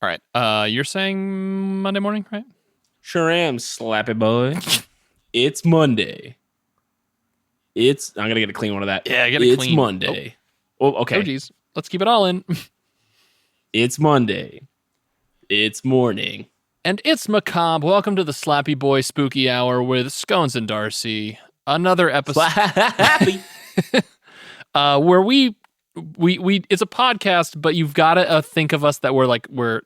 All right. You're saying Monday morning, right? Sure am, slappy boy. It's Monday. I'm going to get a clean one of that. Yeah, get a clean. It's Monday. Oh, okay. Oh, geez. Let's keep it all in. It's Monday. It's morning. And it's macabre. Welcome to the Slappy Boy Spooky Hour with Scones and Darcy. Another episode. Slappy. Where we it's a podcast, but you've got to think of us that we're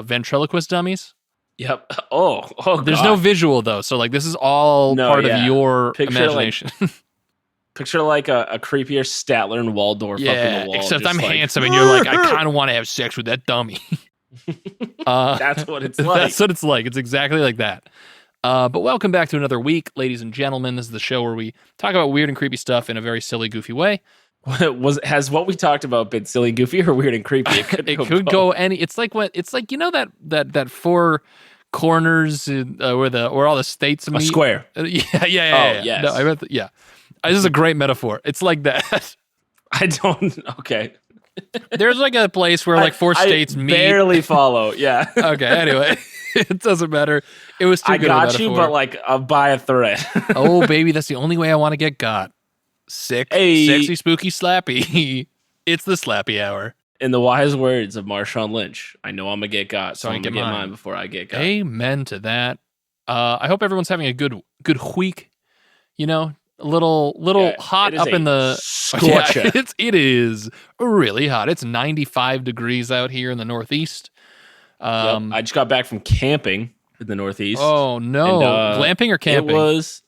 ventriloquist dummies. Yep. Oh, There's God. no visual though, so like this is all part of your imagination. Picture like a creepier Statler and Waldorf up in the wall. Except I'm handsome and you're like, I kind of want to have sex with that dummy. That's what it's like. That's what it's like. It's exactly like that. But welcome back to another week, ladies and gentlemen. This is the show where we talk about weird and creepy stuff in a very silly, goofy way. Has what we talked about been silly, goofy, or weird and creepy? It could go any. It's like you know that four corners where all the states meet. A square. Yeah. Yes. No, I meant yeah. This is a great metaphor. It's like that. I don't. Okay. There's like a place where like four states meet. Barely follow. Yeah. Okay. Anyway, it doesn't matter. It was too good. I got you, but like by a thread. Oh baby, that's the only way I want to get got. Sexy, spooky, slappy. It's the Slappy Hour. In the wise words of Marshawn Lynch, I know I'm gonna get got, so I'm gonna get mine before I get got. Amen to that. I hope everyone's having a good week. You know, a little hot up in the scorcher. Yeah, it is really hot. It's 95 degrees out here in the Northeast. I just got back from camping in the Northeast. Oh no, glamping or camping? It was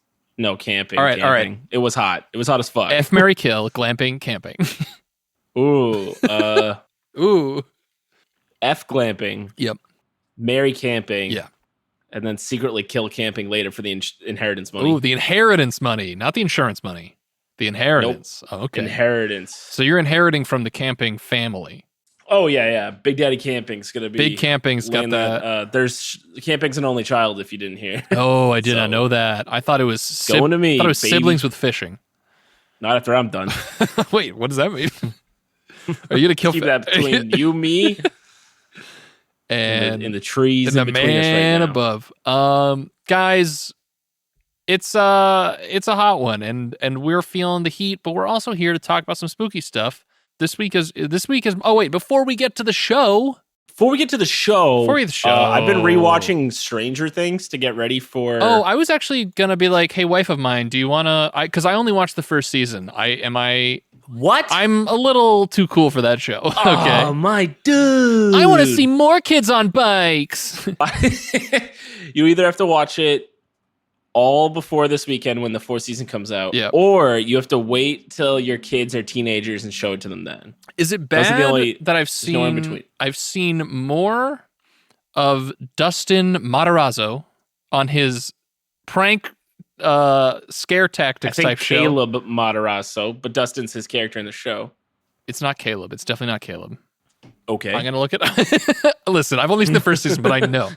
camping. All right. It was hot. It was hot as fuck. F, marry, kill, glamping, camping. Ooh. Ooh. F glamping. Yep. Marry camping. Yeah. And then secretly kill camping later for the inheritance money. Ooh, the inheritance money, not the insurance money. The inheritance. Nope. Oh, okay. Inheritance. So you're inheriting from the camping family. Oh yeah. Big Daddy Camping's gonna be. Big Camping's got that. There's camping's an only child. If you didn't hear. Oh, I did not know that. I thought it was going to me. I thought it was baby. siblings with fishing. Not after I'm done. Wait, what does that mean? Are you gonna kill? Keep that between you, me, and in the trees, and the man right above. Guys, it's a hot one, and we're feeling the heat, but we're also here to talk about some spooky stuff. This week is. Oh wait, before we get to the show. I've been rewatching Stranger Things to get ready for. Oh, I was actually gonna be like, "Hey, wife of mine, do you wanna?" Because I only watched the first season. What? I'm a little too cool for that show. Okay. Oh my dude! I want to see more kids on bikes. You either have to watch it all before this weekend when the fourth season comes out, yeah, or you have to wait till your kids are teenagers and show it to them then. Is it bad that I've seen? No in between. I've seen more of Dustin Matarazzo on his prank scare tactics type show. Caleb Matarazzo, but Dustin's his character in the show. It's not Caleb. It's definitely not Caleb. Okay, I'm gonna look it up. Listen, I've only seen the first season, but I know.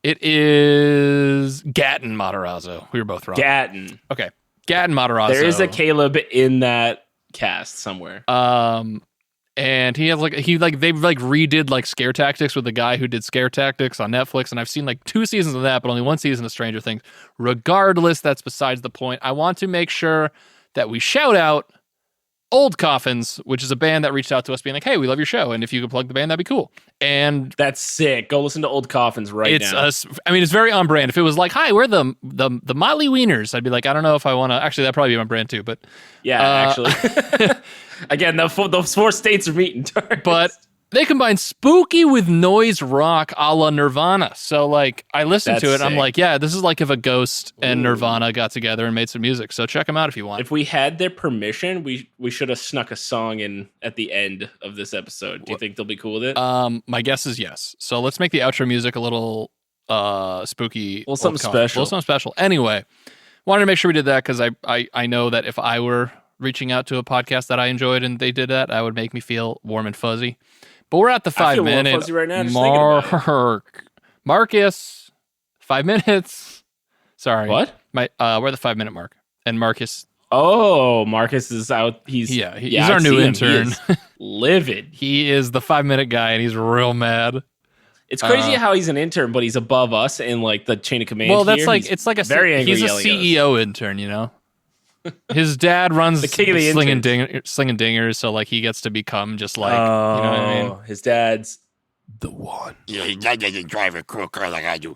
It is Gatton Matarazzo. We were both wrong. Gatton. Okay. Gatton Matarazzo. There is a Caleb in that cast somewhere. And he has they redid scare tactics with the guy who did scare tactics on Netflix, and I've seen 2 seasons of that, but only 1 season of Stranger Things. Regardless, that's besides the point. I want to make sure that we shout out Old Coffins, which is a band that reached out to us being like, "Hey, we love your show, and if you could plug the band, that'd be cool." And that's sick. Go listen to Old Coffins now. It's very on brand. If it was like, "Hi, we're the Motley Wieners," I'd be like, "I don't know if I want to." Actually, that'd probably be my brand too. But actually, again, those 4 states are meeting. But they combine spooky with noise rock a la Nirvana. So I listened to it and I'm like, yeah, this is like if a Ghost and Nirvana got together and made some music. So check them out if you want. If we had their permission, we should have snuck a song in at the end of this episode. Do you think they'll be cool with it? My guess is yes. So let's make the outro music a little spooky. Well, something special. Anyway, wanted to make sure we did that because I know that if I were reaching out to a podcast that I enjoyed and they did that, that would make me feel warm and fuzzy. But we're at the 5 minute mark. Marcus, 5 minutes. Sorry. What? We're at the 5 minute mark. And Marcus. Oh, Marcus is out. He's our new intern. livid. He is the 5-minute guy, and he's real mad. It's crazy how he's an intern, but he's above us in like the chain of command. Well, that's here. like He's it's like a very angry. he's a CEO intern, you know. His dad runs the king of the slinging dingers, so like he gets to become just like you know what I mean. His dad's The one. Yeah, his dad doesn't drive a cool car like I do.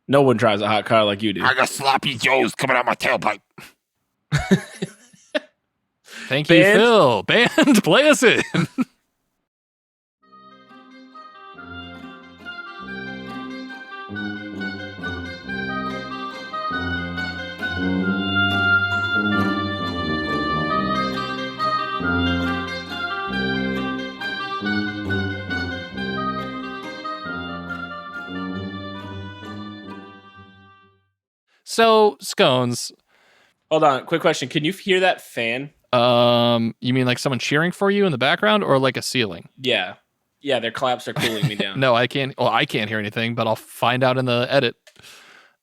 no one drives a hot car like you do. I got sloppy joes coming out my tailpipe. Thank you, Band? Phil. Band, play us in. So, Scones, Hold on, quick question. Can you hear that fan? you mean like someone cheering for you in the background or like a ceiling? Yeah. Yeah, their claps are cooling me down. No, I can't. Well, I can't hear anything, but I'll find out in the edit.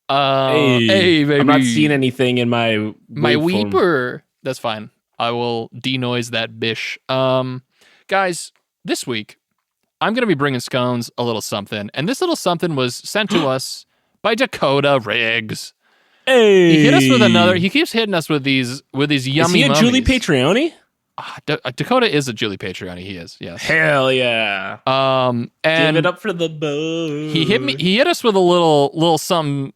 Hey, baby. I'm not seeing anything in my waveform. weeper. That's fine. I will denoise that bish. Guys, this week I'm going to be bringing Scones a little something, and this little something was sent to us by Dakota Riggs. Hey, He hit us with another. He keeps hitting us with these yummy. Is he a Julie mummies. Patreoni? Dakota is a Julie Patreoni. He is. Yes. Hell yeah! And Give it up for the bow. He hit us with a little some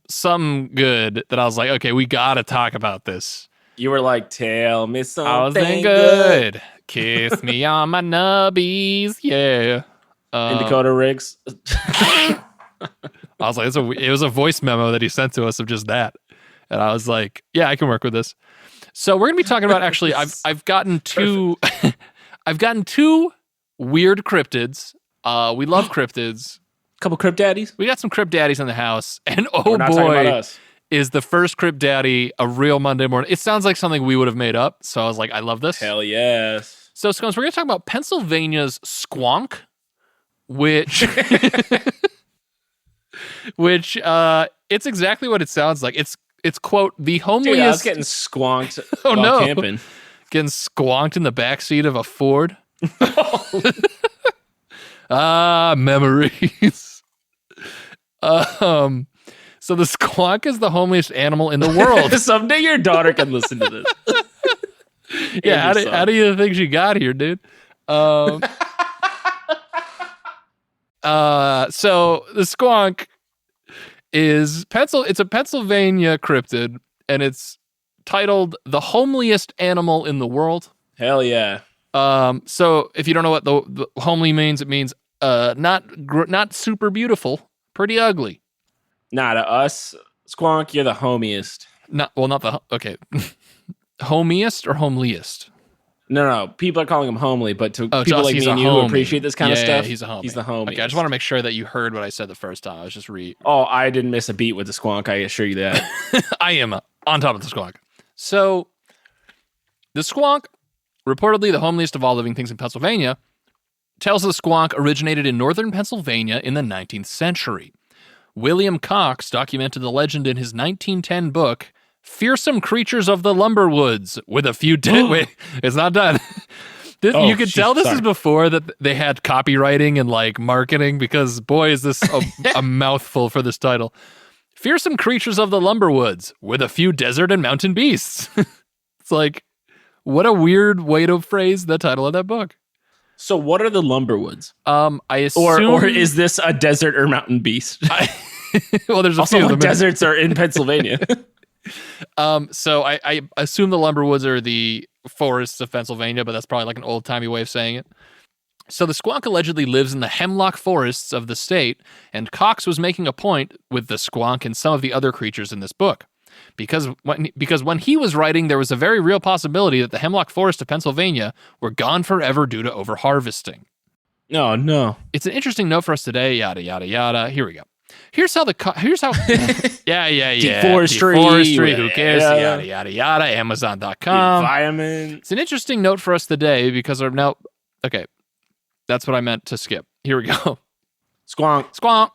good that I was like, okay, we got to talk about this. You were like, tell me something. I was thinking good. Kiss me on my nubbies. Yeah. In Dakota Riggs. I was like, it was a voice memo that he sent to us of just that. And I was like, yeah, I can work with this. So we're gonna be talking about actually I've gotten two I've gotten two weird cryptids. We love cryptids. Couple crypt daddies. We got some crypt daddies in the house. And oh We're not talking about boy, us. is the first crypt daddy a real Monday morning. It sounds like something we would have made up. So I was like, I love this. Hell yes. So Scones, we're gonna talk about Pennsylvania's Squonk, which it's exactly what it sounds like. It's quote the homeliest. Dude, I was getting squonked Oh, while no. camping. Getting squonked in the backseat of a Ford. Memories. So the squonk is the homeliest animal in the world. Someday your daughter can listen to this. Yeah, how do you think she got here, dude? So the squonk is it's a Pennsylvania cryptid, and it's titled "The Homeliest Animal in the World." Hell yeah. So if you don't know what the homely means, it means not super beautiful, pretty ugly. Nah, to us, Squonk, you're the homiest. Not the homiest or homeliest. No. People are calling him homely, but to To people us, like he's me a and you who homie. appreciate this kind of Yeah, stuff, he's a homie. He's the homie. Okay, I just want to make sure that you heard what I said the first time. I was just Oh, I didn't miss a beat with the Squonk, I assure you that. I am on top of the squonk. So, the squonk, reportedly the homeliest of all living things in Pennsylvania, tells the squonk originated in northern Pennsylvania in the 19th century. William Cox documented the legend in his 1910 book, Fearsome Creatures of the Lumberwoods, with a few... Wait, it's not done. You could tell this is before that they had copywriting and like marketing, because boy, is this a mouthful for this title. Fearsome Creatures of the Lumberwoods, with a few desert and mountain beasts. It's like, what a weird way to phrase the title of that book. So what are the Lumberwoods? I assume... Or is this a desert or mountain beast? Well, there's a Also, few what of them. deserts are in Pennsylvania? So I assume the Lumberwoods are the forests of Pennsylvania, but that's probably like an old-timey way of saying it. So the squonk allegedly lives in the hemlock forests of the state, and Cox was making a point with the squonk and some of the other creatures in this book. Because when he was writing, there was a very real possibility that the hemlock forests of Pennsylvania were gone forever due to overharvesting. No. It's an interesting note for us today, yada, yada, yada. Here we go. Here's how yeah. Deforestry, who cares, Yeah. yada, yada, yada, Amazon.com. Environment. It's an interesting note for us today because okay, that's what I meant to skip. Here we go. Squonk. Squonk.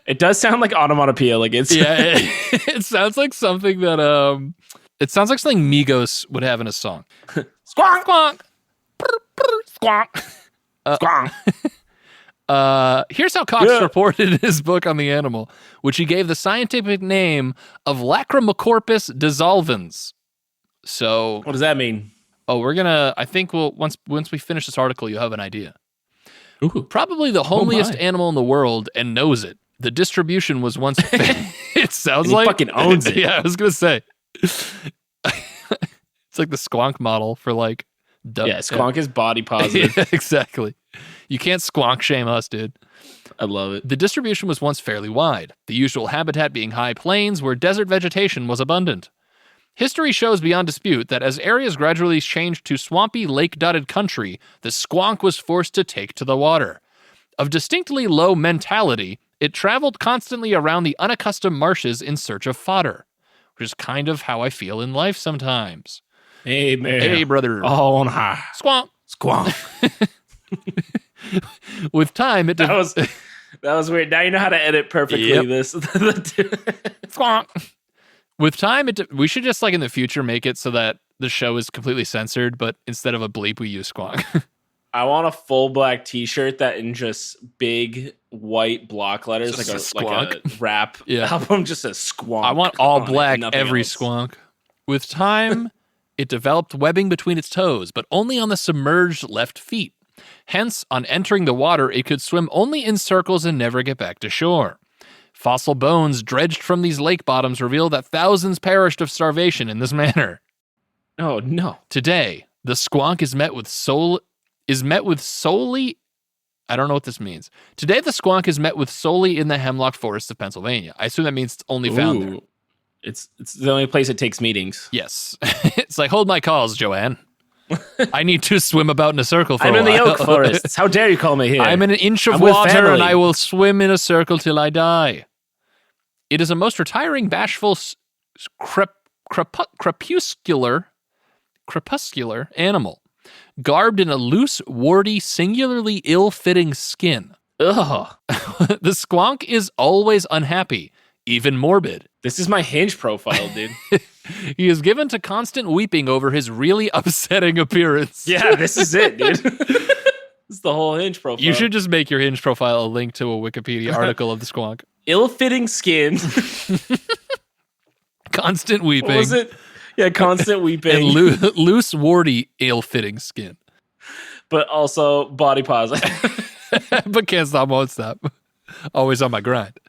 It does sound like onomatopoeia. Like it's It sounds like something that it sounds like something Migos would have in a song. Squonk. Squonk. Squonk. Squonk. Here's how Cox reported in his book on the animal, which he gave the scientific name of Lacrimocorpus dissolvens. So, What does that mean? I think once we finish this article, you'll have an idea. Ooh. Probably the homeliest animal in the world and knows it. The distribution was once, it sounds And he like. fucking owns it. Yeah, I was going to say. It's like the Squonk model for like. Yeah, Squonk is body positive. Yeah, exactly. You can't Squonk shame us, dude. I love it. The distribution was once fairly wide, the usual habitat being high plains where desert vegetation was abundant. History shows beyond dispute that as areas gradually changed to swampy, lake-dotted country, the Squonk was forced to take to the water. Of distinctly low mentality, it traveled constantly around the unaccustomed marshes in search of fodder, which is kind of how I feel in life sometimes. Hey, man. Hey, brother. All on high. Squonk. Squonk. With time, it That was weird. Now you know how to edit perfectly. Yep. This. Squonk. With time, we should just like in the future make it so that the show is completely censored, but instead of a bleep, we use Squonk. I want a full black T-shirt that in just big white block letters, Just like a rap Yeah. album, just says Squonk. I want all on it black and nothing every else. Squonk. With time, it developed webbing between its toes, but only on the submerged left feet. Hence, on entering the water, it could swim only in circles and never get back to shore. Fossil bones dredged from these lake bottoms reveal that thousands perished of starvation in this manner. Oh no! Today, the Squonk is met with solely. I don't know what this means. Today, the Squonk is met with solely in the hemlock forests of Pennsylvania. I assume that means it's only found there. It's the only place it takes meetings. Yes. It's like, hold my calls, Joanne. I need to swim about in a circle for I'm a in the while. oak forests. How dare you call me here? I'm in an inch of I'm with water family. and I will swim in a circle till I die. It is a most retiring, bashful, crepuscular animal, garbed in a loose, warty, singularly ill-fitting skin. Ugh. The Squonk is always unhappy, even morbid. This is my Hinge profile, dude. He is given to constant weeping over his really upsetting appearance. Yeah, this is it, dude. This is the whole Hinge profile. You should just make your Hinge profile a link to a Wikipedia article of the Squonk. Ill-fitting skin. Constant weeping. What was it? Yeah, constant weeping. And loose, warty, ill-fitting skin. But also body positive. But can't stop, won't stop. Always on my grind.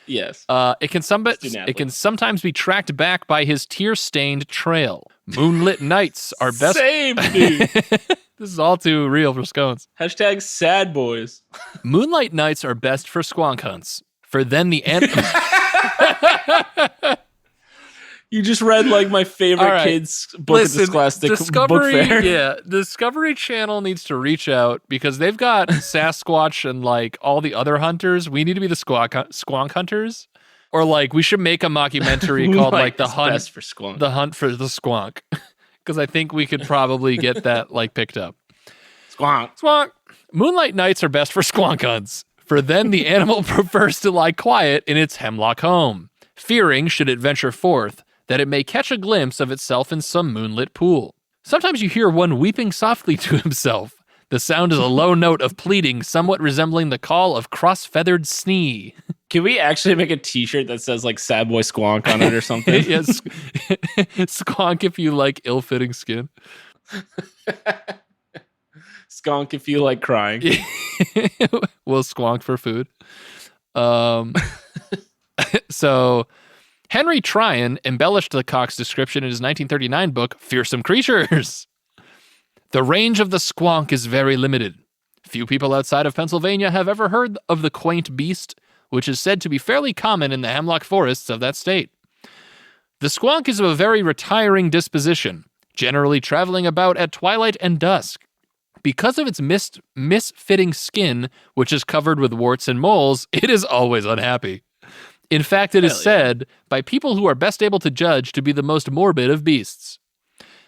Yes. It can sometimes be tracked back by his tear-stained trail. Moonlit nights are best. Same, dude. This is all too real for scones. Hashtag sad boys. Moonlight nights are best for Squonk hunts. For then the end. You just read like my favorite All right. kids book at the Scholastic book fair. Yeah, Discovery Channel needs to reach out because they've got Sasquatch and like all the other hunters. We need to be the Squonk hunters, or like we should make a mockumentary called like the hunt best for Squonk. the hunt for the Squonk, because I think we could probably get that like picked up. Squonk. Squonk. Moonlight nights are best for Squonk hunts, for then the animal prefers to lie quiet in its hemlock home, fearing, should it venture forth, that it may catch a glimpse of itself in some moonlit pool. Sometimes you hear one weeping softly to himself. The sound is a low note of pleading, somewhat resembling the call of cross-feathered snee. Can we actually make a T-shirt that says like "Sad Boy Squonk" on it or something? Yes, Squonk if you like ill-fitting skin. Squonk if you like crying. We'll Squonk for food. So Henry Tryon embellished the Cox description in his 1939 book, Fearsome Creatures. The range of the Squonk is very limited. Few people outside of Pennsylvania have ever heard of the quaint beast, which is said to be fairly common in the hemlock forests of that state. The Squonk is of a very retiring disposition, generally traveling about at twilight and dusk. Because of its misfitting skin, which is covered with warts and moles, it is always unhappy. In fact, it is said, by people who are best able to judge, to be the most morbid of beasts.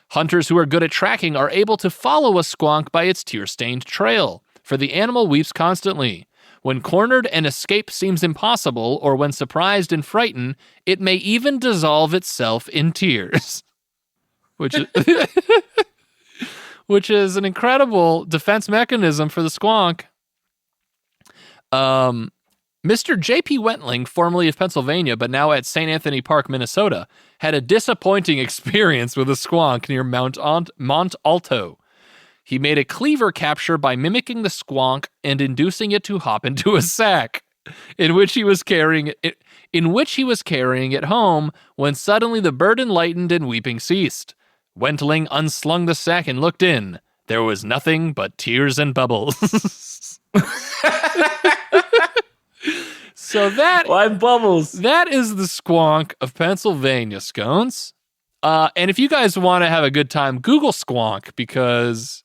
Hunters who are good at tracking are able to follow a Squonk by its tear-stained trail, for the animal weeps constantly. When cornered and escape seems impossible, or when surprised and frightened, it may even dissolve itself in tears. Which which is an incredible defense mechanism for the squonk. Mr. J.P. Wentling, formerly of Pennsylvania, but now at St. Anthony Park, Minnesota, had a disappointing experience with a squonk near Mont Alto. He made a cleaver capture by mimicking the squonk and inducing it to hop into a sack, in which he was carrying it home when suddenly the burden lightened and weeping ceased. Wentling unslung the sack and looked in. There was nothing but tears and bubbles. So why bubbles? That is the squonk of Pennsylvania, Scones. And if you guys want to have a good time, Google squonk because,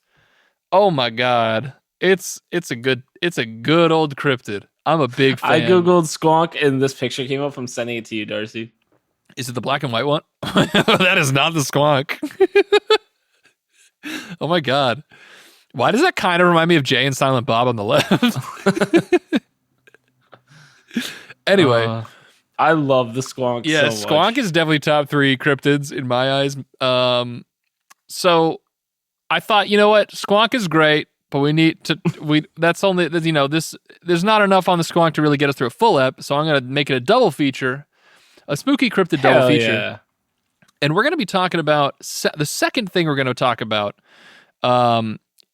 oh my God, it's a good old cryptid. I'm a big fan. I googled squonk and this picture came up. I'm sending it to you, Darcy. Is it the black and white one? That is not the squonk. Oh my God. Why does that kind of remind me of Jay and Silent Bob on the left? Anyway. I love the squonk so much. Squonk is definitely top 3 cryptids in my eyes. So I thought, you know what? Squonk is great, but there's not enough on the squonk to really get us through a full ep, so I'm going to make it a double feature, a spooky cryptid double feature. Yeah. And we're going to be talking about, the second thing we're going to talk about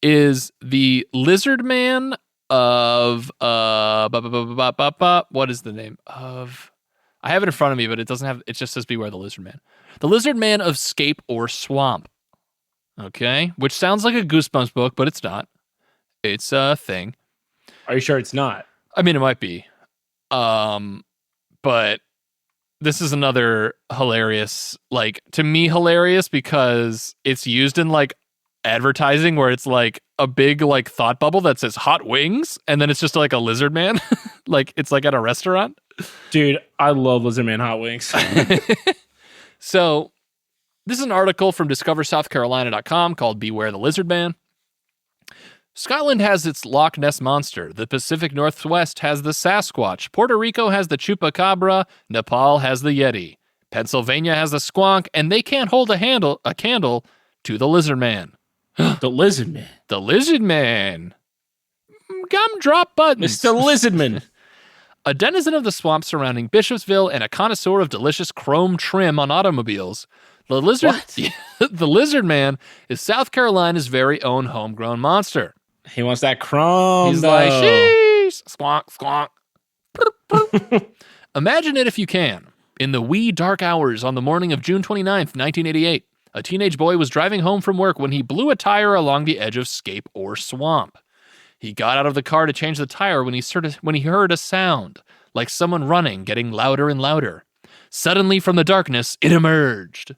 is the lizard man of what is the name of? I have it in front of me, but it doesn't have. It just says "Beware the Lizard Man." The Lizard Man of Scape or Swamp. Okay, which sounds like a Goosebumps book, but it's not. It's a thing. Are you sure it's not? I mean, it might be. But this is another hilarious, to me hilarious because it's used in advertising where it's a big thought bubble that says hot wings and then it's just a lizard man. It's at a restaurant. Dude, I love lizard man hot wings. So this is an article from discoversouthcarolina.com called Beware the Lizard Man. Scotland has its Loch Ness Monster. The Pacific Northwest has the Sasquatch. Puerto Rico has the Chupacabra. Nepal has the Yeti. Pennsylvania has the Squonk, and they can't hold a candle to the Lizard Man. The Lizard Man. The Lizard Man. Gumdrop buttons. Mr. Lizard Man. A denizen of the swamp surrounding Bishopsville and a connoisseur of delicious chrome trim on automobiles, the Lizard Man is South Carolina's very own homegrown monster. He wants that chrome. He's like, sheesh, squonk, squonk. Imagine it if you can. In the wee dark hours on the morning of June 29th, 1988, a teenage boy was driving home from work when he blew a tire along the edge of Scape or Swamp. He got out of the car to change the tire when he heard a sound, like someone running, getting louder and louder. Suddenly from the darkness, it emerged.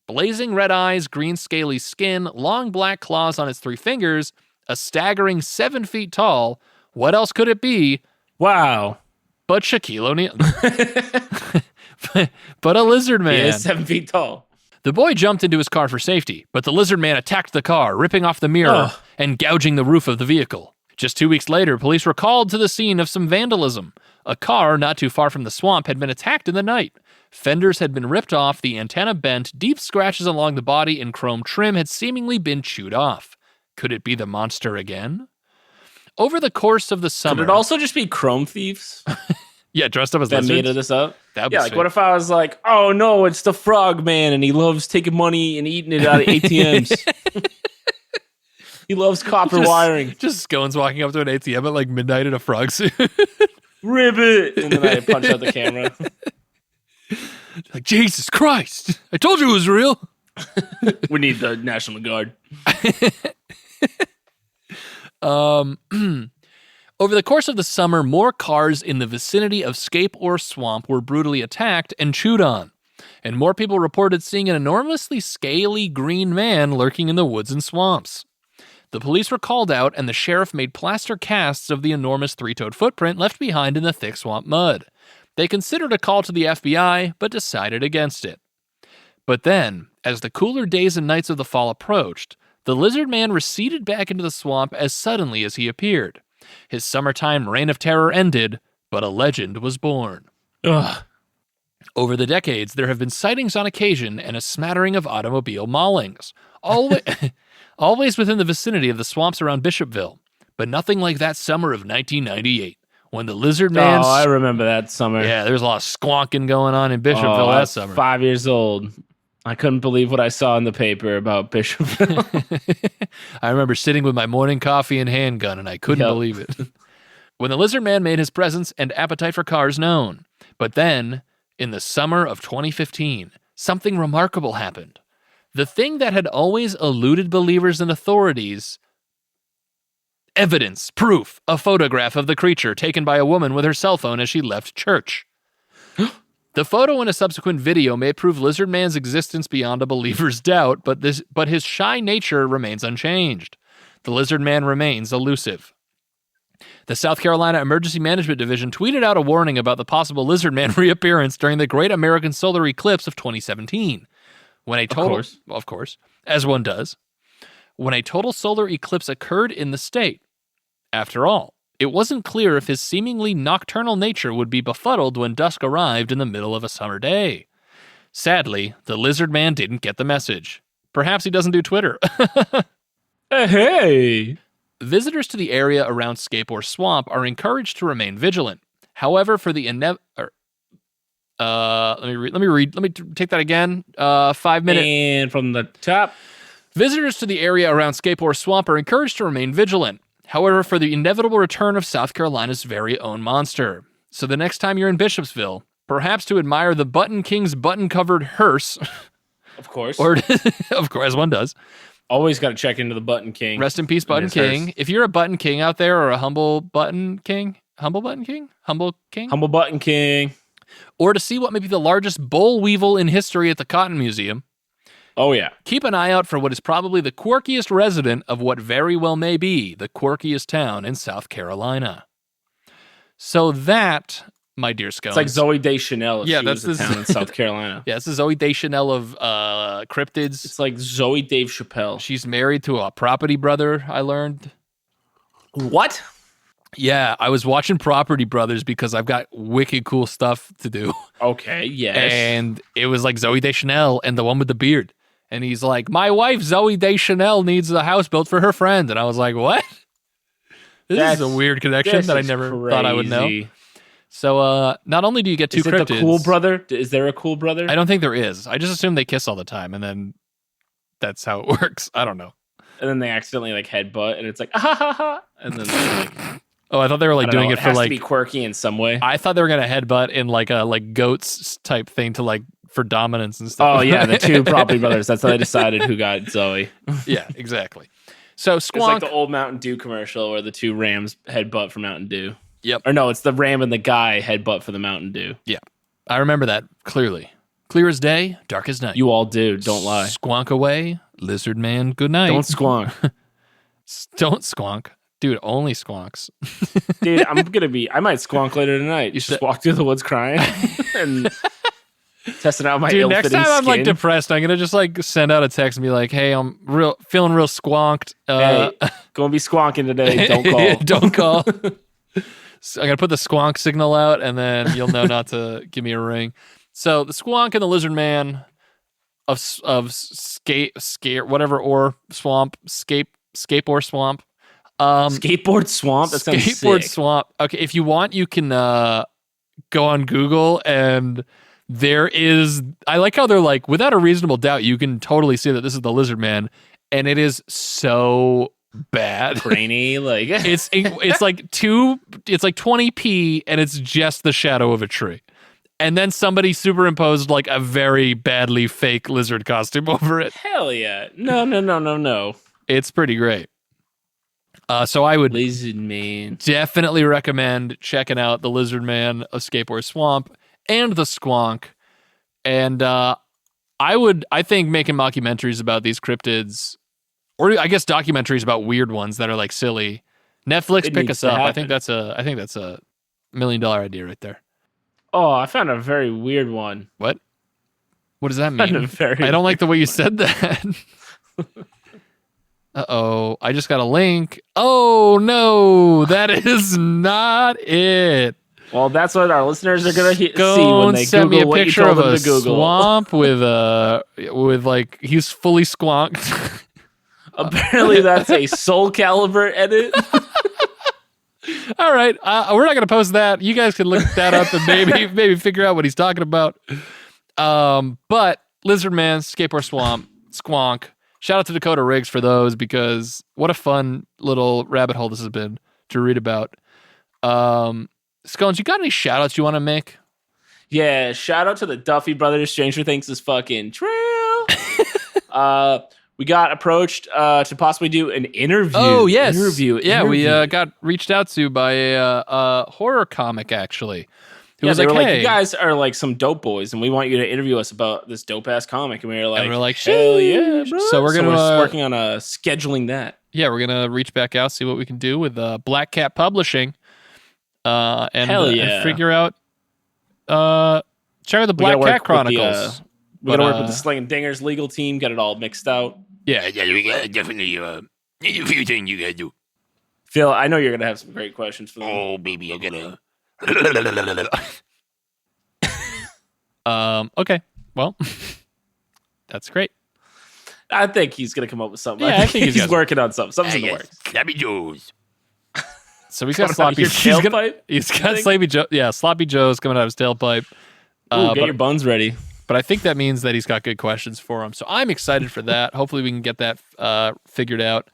Blazing red eyes, green scaly skin, long black claws on its 3 fingers, a staggering 7 feet tall. What else could it be? Wow. But Shaquille O'Neal. But a lizard man. He is 7 feet tall. The boy jumped into his car for safety, but the lizard man attacked the car, ripping off the mirror and gouging the roof of the vehicle. Just 2 weeks later, police were called to the scene of some vandalism. A car not too far from the swamp had been attacked in the night. Fenders had been ripped off, the antenna bent, deep scratches along the body and chrome trim had seemingly been chewed off. Could it be the monster again? Over the course of the summer... Could it also just be chrome thieves? Yeah, dressed up as that lizards? made this up? That'd yeah, what if I was like, oh no, it's the frog man and he loves taking money and eating it out of ATMs. He loves copper wiring. Just Scones walking up to an ATM at midnight in a frog suit. Ribbit! And then I punch out the camera. Jesus Christ! I told you it was real. We need the National Guard. Over the course of the summer, more cars in the vicinity of Scape or Swamp were brutally attacked and chewed on, and more people reported seeing an enormously scaly green man lurking in the woods and swamps. The police were called out, and the sheriff made plaster casts of the enormous 3-toed footprint left behind in the thick swamp mud. They considered a call to the FBI, but decided against it. But then, as the cooler days and nights of the fall approached, the lizard man receded back into the swamp as suddenly as he appeared. His summertime reign of terror ended, but a legend was born. Ugh. Over the decades, there have been sightings on occasion and a smattering of automobile maulings. always within the vicinity of the swamps around Bishopville, but nothing like that summer of 1998 when the lizard man... Oh, I remember that summer. Yeah, there's a lot of squonking going on in Bishopville I that was summer. 5 years old. I couldn't believe what I saw in the paper about Bishopville. I remember sitting with my morning coffee and handgun, and I couldn't believe it. When the lizard man made his presence and appetite for cars known. But then, in the summer of 2015, something remarkable happened. The thing that had always eluded believers and authorities... Evidence, proof, a photograph of the creature taken by a woman with her cell phone as she left church. The photo and a subsequent video may prove Lizard Man's existence beyond a believer's doubt, but his shy nature remains unchanged. The Lizard Man remains elusive. The South Carolina Emergency Management Division tweeted out a warning about the possible Lizard Man reappearance during the Great American Solar Eclipse of 2017. Of course, as one does. When a total solar eclipse occurred in the state. After all, it wasn't clear if his seemingly nocturnal nature would be befuddled when dusk arrived in the middle of a summer day. Sadly, the Lizard Man didn't get the message. Perhaps he doesn't do Twitter. Hey! Visitors to the area around Scape Swamp are encouraged to remain vigilant. However, for the let me take that again. 5 minutes. And from the top. Visitors to the area around Scape Swamp are encouraged to remain vigilant. However, for the inevitable return of South Carolina's very own monster. So the next time you're in Bishopsville, perhaps to admire the Button King's button-covered hearse. Of course. Or, of course, as one does. Always got to check into the Button King. Rest in peace, Button King. Hearse. If you're a Button King out there or a humble Button King. Humble Button King? Humble King? Humble Button King. Or to see what may be the largest boll weevil in history at the Cotton Museum. Oh, yeah. Keep an eye out for what is probably the quirkiest resident of what very well may be the quirkiest town in South Carolina. So that, my dear Scones... It's like Zoe Deschanel if yeah, she that's was a town in South Carolina. Yeah, it's the Zoe Deschanel of cryptids. It's like Zoe Dave Chappelle. She's married to a property brother, I learned. What? Yeah, I was watching Property Brothers because I've got wicked cool stuff to do. Okay, yes. And it was like Zoe Deschanel and the one with the beard. And he's like, my wife, Zoe Deschanel, needs a house built for her friend. And I was like, what? This is a weird connection that I never thought I would know. So not only do you get two cryptids. Is it the cool brother? Is there a cool brother? I don't think there is. I just assume they kiss all the time. And then that's how it works. I don't know. And then they accidentally like headbutt. And it's like, ah ha ha ha. And then they're like... Oh, I thought they were like doing it for has like... to be quirky in some way. I thought they were going to headbutt in like a like goats type thing to like... for dominance and stuff. Oh, yeah, the two Property Brothers. That's how they decided who got Zoe. Yeah, exactly. So Squonk... It's like the old Mountain Dew commercial where the two Rams headbutt for Mountain Dew. Yep. Or no, it's the Ram and the guy headbutt for the Mountain Dew. Yeah. I remember that clearly. Clear as day, dark as night. You all do. Don't lie. Squonk away, lizard man, good night. Don't squonk. Don't squonk. Dude, only squonks. Dude, I might squonk later tonight. You just walk through the woods crying and testing out my Dude, next time I'm like skin. depressed, I'm gonna just like send out a text and be like, "Hey, I'm feeling real squonked. Hey, gonna be squonking today. Don't call. Don't call." So I'm gonna put the squonk signal out, and then you'll know not to give me a ring. So the squonk and the lizard man of whatever or swamp scape or swamp. Skateboard swamp. That sounds skateboard sick. swamp. Okay, if you want, you can go on Google and there is. I like how they're like, without a reasonable doubt, you can totally see that this is the lizard man, and it is so bad, grainy. Like it's like 20p, and it's just the shadow of a tree, and then somebody superimposed like a very badly fake lizard costume over it. Hell yeah! No. It's pretty great. So I would Lizard Man definitely recommend checking out the Lizard Man of Skateboard Swamp and the Squonk. And I think making mockumentaries about these cryptids, or I guess documentaries about weird ones that are like silly. Netflix, pick us up. I think that's a $1 million idea right there. Oh, I found a very weird one. What does that mean? I don't like the way you said that. Uh-oh, I just got a link. Oh, no, that is not it. Well, that's what our listeners are going to see Go when they send Google me a what picture you of told them a to Google. swamp with like, he's fully squonked. Apparently, that's a Soul Calibur edit. All right, we're not going to post that. You guys can look that up and maybe figure out what he's talking about. But Lizardman, Skateboard Swamp, Squonk. Shout out to Dakota Riggs for those, because what a fun little rabbit hole this has been to read about. Scones, you got any shout outs you want to make? Yeah, shout out to the Duffy brothers. Stranger Things is fucking true. We got approached to possibly do an interview. Oh, yes. Interview. We got reached out to by a horror comic, actually. Who was they like, were hey. you guys are like some dope boys, and we want you to interview us about this dope ass comic. And we were like, hell yeah, bro. So we're working on scheduling that. Yeah, we're gonna reach back out, see what we can do with Black Cat Publishing, and figure out. Check out the Black Cat Chronicles. We gotta work with the Sling and Dingers legal team, get it all mixed out. Yeah, we got definitely a few things you gotta do. Phil, I know you're gonna have some great questions for them. Oh, baby, I'm gonna. Okay. Well, that's great. I think he's gonna come up with something. Yeah, I think he's working on something. Something's in the works. Sloppy Joe's. So he's got Sloppy. He's got Sloppy Joe. Yeah, Sloppy Joe's coming out of his tailpipe. Get your buns ready. But I think that means that he's got good questions for him. So I'm excited for that. Hopefully we can get that figured out.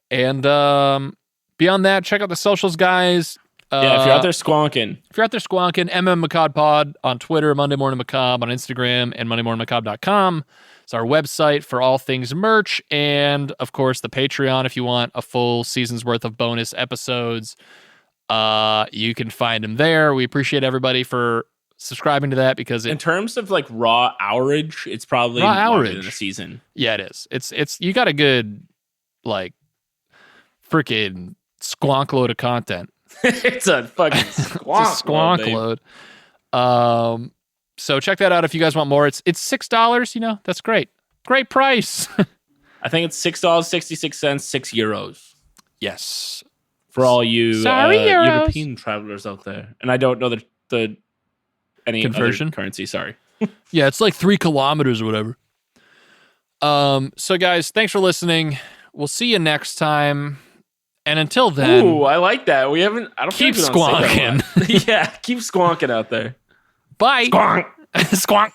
And beyond that, check out the socials, guys. If you're out there squonking. MM Macabre Pod on Twitter, Monday Morning Macabre on Instagram, and MondayMorningMacabre.com. It's our website for all things merch. And, of course, the Patreon if you want a full season's worth of bonus episodes. You can find them there. We appreciate everybody for subscribing to that, because in terms of like raw hourage, it's probably longer than a season. Yeah, it is. It's you got a good like freaking squonk load of content. It's a fucking squonk load. So check that out if you guys want more. It's $6. That's great. Great price. I think it's $6.66, €6. Yes, for all you Euros. European travelers out there. And I don't know the any conversion other currency. Sorry. Yeah, it's like 3 kilometers or whatever. So guys, thanks for listening. We'll see you next time. And until then, ooh, I like that. I don't keep squonking. Yeah, keep squonking out there. Bye. Squonk. Squonk.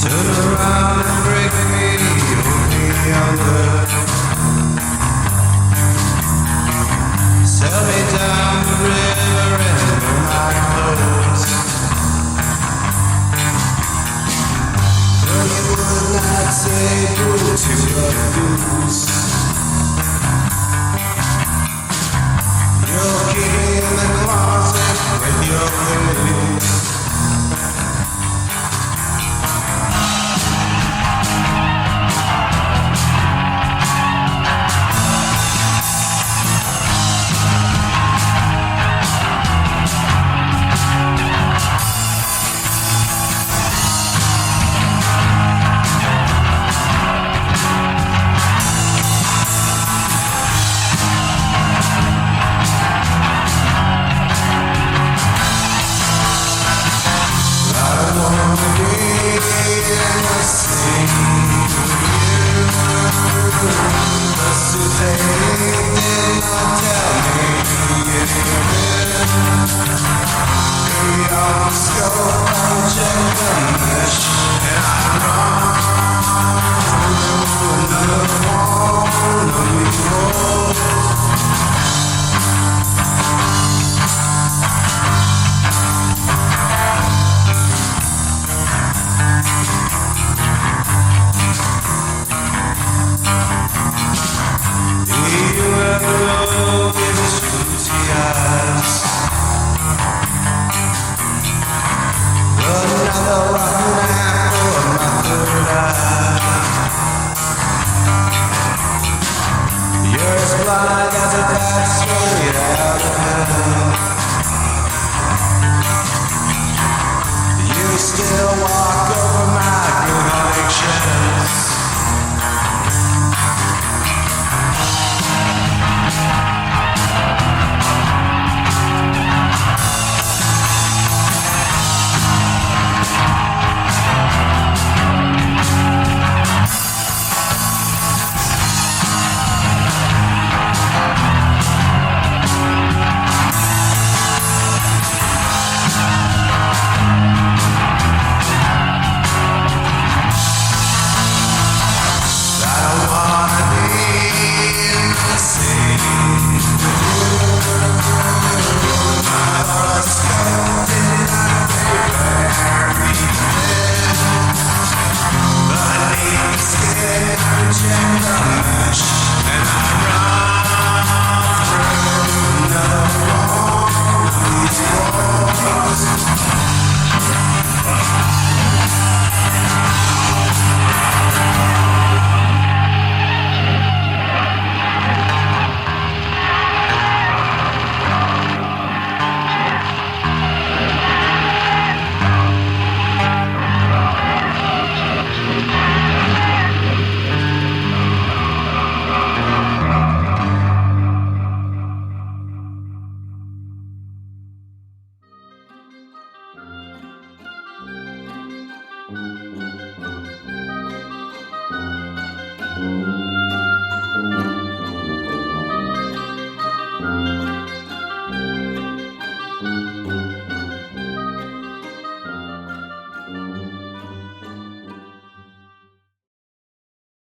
Turn around and break me on the